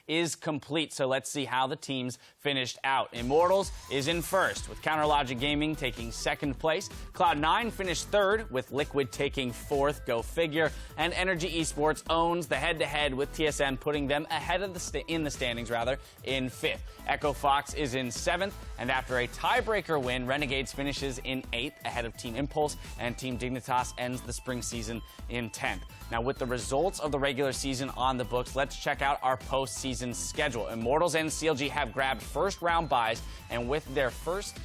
is complete, so let's see how the teams finished out. Immortals is in first, with CounterLogic Gaming taking second place. Cloud9 finished third, with Liquid taking fourth, go figure. And Energy Esports owns the head-to-head with TSM, putting them ahead of in the standings, in fifth. Echo Fox is in seventh, and after a tiebreaker win, Renegades finishes in eighth, ahead of Team Impulse, and Team Dignitas ends the spring season in 10th. Now, with the results of the regular season on the books, let's check out our postseason schedule. Immortals and CLG have grabbed first-round buys, and with their first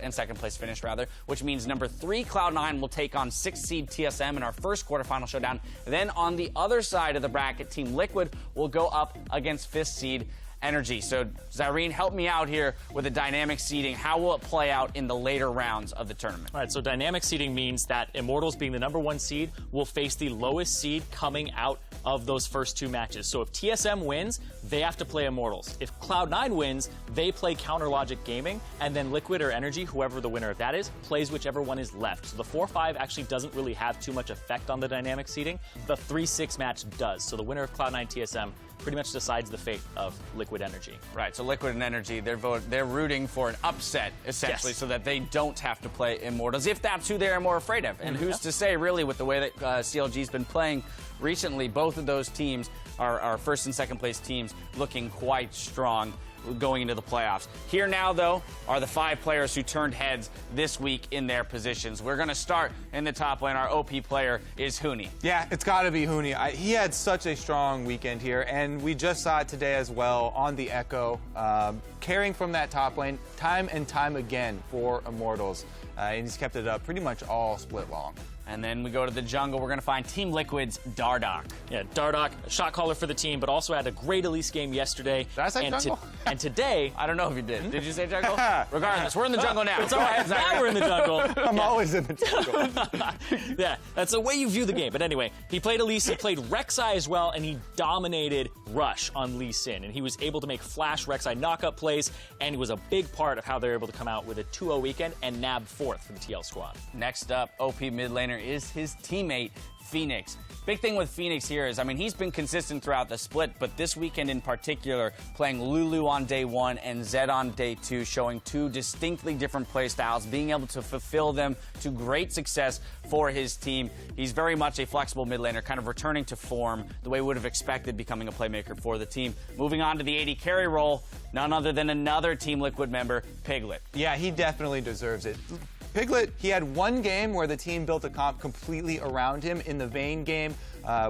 and second place finish, which means number 3 Cloud9 will take on 6th seed TSM in our first quarterfinal showdown. Then on the other side of the bracket, Team Liquid will go up against 5th seed Energy. So, Zyrene, help me out here with the dynamic seeding. How will it play out in the later rounds of the tournament? All right, so dynamic seeding means that Immortals, being the number 1 seed, will face the lowest seed coming out of those first 2 matches. So if TSM wins, they have to play Immortals. If Cloud9 wins, they play CounterLogic Gaming, and then Liquid or Energy, whoever the winner of that is, plays whichever one is left. So the 4-5 actually doesn't really have too much effect on the dynamic seeding. The 3-6 match does. So the winner of Cloud9 TSM pretty much decides the fate of Liquid Energy. Right, so Liquid and Energy, they're rooting for an upset, essentially, so that they don't have to play Immortals, if that's who they're more afraid of. And who's to say, really, with the way that CLG's been playing recently, both of those teams are first and second place teams looking quite strong going into the playoffs. Here now, though, are the 5 players who turned heads this week in their positions. We're going to start in the top lane. Our OP player is Huni. Yeah, it's got to be Huni. He had such a strong weekend here, and we just saw it today as well on the Echo, carrying from that top lane time and time again for Immortals. And he's kept it up pretty much all split long. And then we go to the jungle. We're going to find Team Liquid's Dardoch. Yeah, Dardoch, a shot caller for the team, but also had a great Elise game yesterday. Did I say jungle? And today... I don't know if you did. Did you say jungle? Regardless, we're in the jungle now. It's all right. Now we're in the jungle. I'm always in the jungle. Yeah, that's the way you view the game. But anyway, he played Elise, he played Rek'Sai as well, and he dominated Rush on Lee Sin. And he was able to make flash Rek'Sai knockup plays, and he was a big part of how they were able to come out with a 2-0 weekend and nab 4th for the TL squad. Next up, OP mid laner is his teammate, Phoenix. Big thing with Phoenix here is, he's been consistent throughout the split, but this weekend in particular, playing Lulu on day 1 and Zed on day 2, showing 2 distinctly different play styles, being able to fulfill them to great success for his team. He's very much a flexible mid laner, kind of returning to form the way we would have expected, becoming a playmaker for the team. Moving on to the AD carry role, none other than another Team Liquid member, Piglet. Yeah, he definitely deserves it. Piglet, he had one game where the team built a comp completely around him in the Vayne game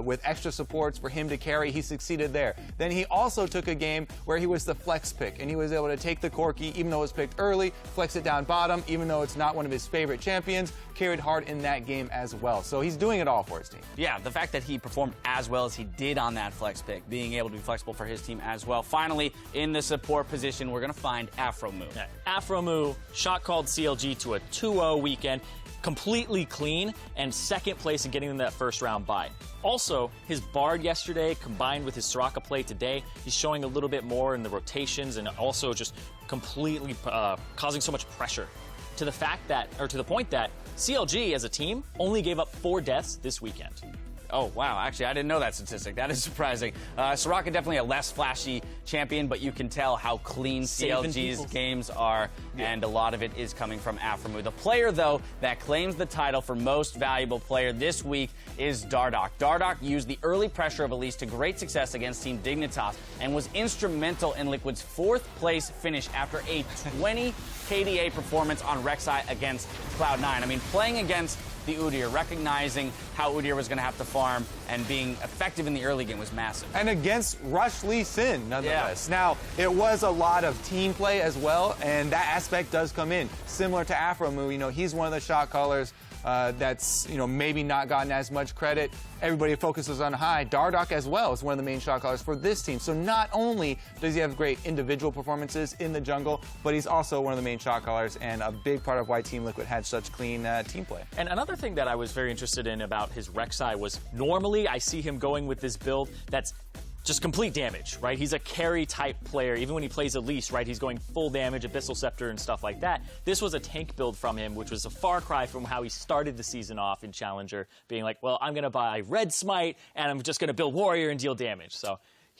with extra supports for him to carry. He succeeded there. Then he also took a game where he was the flex pick, and he was able to take the Corki, even though it was picked early, flex it down bottom, even though it's not one of his favorite champions, carried hard in that game as well. So he's doing it all for his team. Yeah, the fact that he performed as well as he did on that flex pick, being able to be flexible for his team as well. Finally, in the support position, we're going to find Afromoo. Yeah, Afromoo shot called CLG to a 2-0 weekend, completely clean, and second place in getting them that first round bye. Also, his Bard yesterday combined with his Soraka play today, he's showing a little bit more in the rotations and also just completely causing so much pressure to the fact that, or to the point that CLG as a team only gave up 4 deaths this weekend. Oh, wow. Actually, I didn't know that statistic. That is surprising. Soraka definitely a less flashy champion, but you can tell how clean CLG's games are, and a lot of it is coming from Afromoo. The player, though, that claims the title for most valuable player this week is Dardoch. Dardoch used the early pressure of Elise to great success against Team Dignitas and was instrumental in Liquid's 4th place finish after a 20 KDA performance on Rek'Sai against Cloud9. Playing against the Udyr, recognizing how Udyr was going to have to farm and being effective in the early game was massive. And against Rush Lee Sin, nonetheless. Yeah. Now, it was a lot of team play as well, and that aspect does come in. Similar to Afromoo, he's one of the shot callers that's, maybe not gotten as much credit. Everybody focuses on high. Dardoch as well is one of the main shot callers for this team. So not only does he have great individual performances in the jungle, but he's also one of the main shot callers and a big part of why Team Liquid had such clean team play. And another thing that I was very interested in about his Rek'Sai was normally I see him going with this build that's just complete damage, right? He's a carry type player. Even when he plays Elise, right, he's going full damage, Abyssal Scepter and stuff like that. This was a tank build from him, which was a far cry from how he started the season off in Challenger, being like, well, I'm going to buy Red Smite, and I'm just going to build Warrior and deal damage. So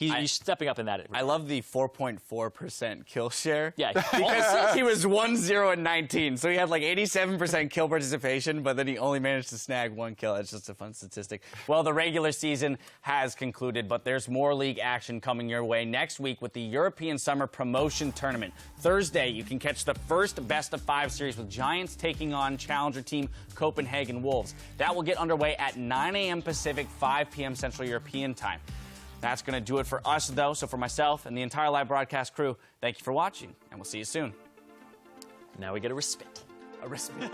He's stepping up in that. I love the 4.4% kill share. Yeah. Because he was 1-0 and 19, so he had like 87% kill participation, but then he only managed to snag 1 kill. It's just a fun statistic. Well, the regular season has concluded, but there's more league action coming your way next week with the European Summer Promotion Tournament. Thursday, you can catch the first best-of-5 series with Giants taking on challenger team Copenhagen Wolves. That will get underway at 9 a.m. Pacific, 5 p.m. Central European time. That's going to do it for us, though. So for myself and the entire live broadcast crew, thank you for watching, and we'll see you soon. Now we get a respite. A respite.